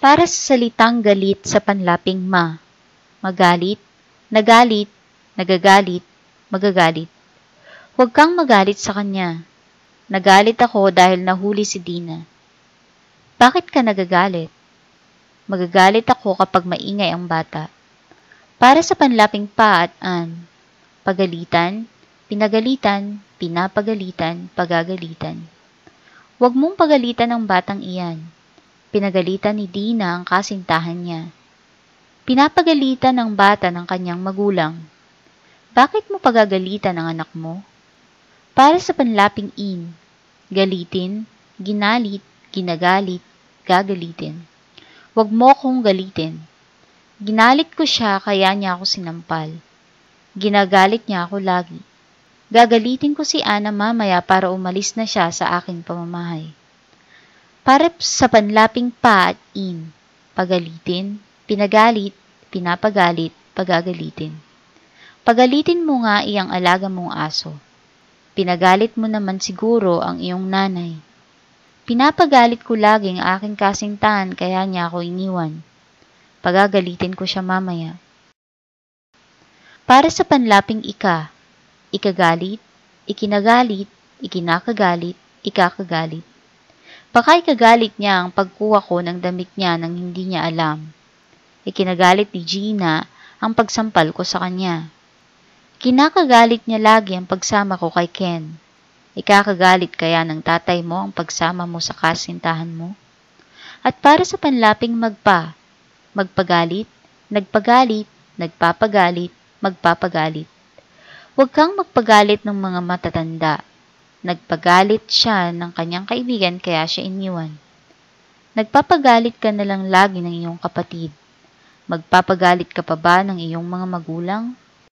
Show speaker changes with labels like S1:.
S1: Para sa salitang galit sa panlaping ma, magalit, nagalit, nagagalit, magagalit. Huwag kang magalit sa kanya. Nagalit ako dahil nahuli si Dina. Bakit ka nagagalit? Magagalit ako kapag maingay ang bata. Para sa panlaping pa at an, pagalitan, pinagalitan, pinapagalitan, pagagalitan. Huwag mong pagalitan ang batang iyan. Pinagalitan ni Dina ang kasintahan niya. Pinapagalitan ng bata ng kanyang magulang. Bakit mo pagagalitan ang anak mo? Para sa panlaping in, galitin, ginalit, ginagalit, gagalitin. Huwag mo akong galitin. Ginalit ko siya kaya niya ako sinampal. Ginagalit niya ako lagi. Gagalitin ko si Ana mamaya para umalis na siya sa aking pamamahay. Para sa panlaping pa at in, pagalitin, pinagalit, pinapagalit, pagagalitin. Pagalitin mo nga iyang alaga mong aso. Pinagalit mo naman siguro ang iyong nanay. Pinapagalit ko laging aking kasintahan kaya niya ako iniwan. Pagagalitin ko siya mamaya. Para sa panlaping ika, ikagalit, ikinagalit, ikinakagalit, ikakagalit. Baka ikagalit niya ang pagkuha ko ng damit niya nang hindi niya alam. Ikinagalit ni Gina ang pagsampal ko sa kanya. Kinakagalit niya lagi ang pagsama ko kay Ken. Ikakagalit kaya ng tatay mo ang pagsama mo sa kasintahan mo? At para sa panlaping magpa, magpagalit, nagpagalit, nagpapagalit, magpapagalit. Huwag kang magpagalit ng mga matatanda. Nagpagalit siya ng kanyang kaibigan kaya siya iniwan. Nagpapagalit ka na lang lagi ng iyong kapatid. Magpapagalit ka pa ba ng iyong mga magulang?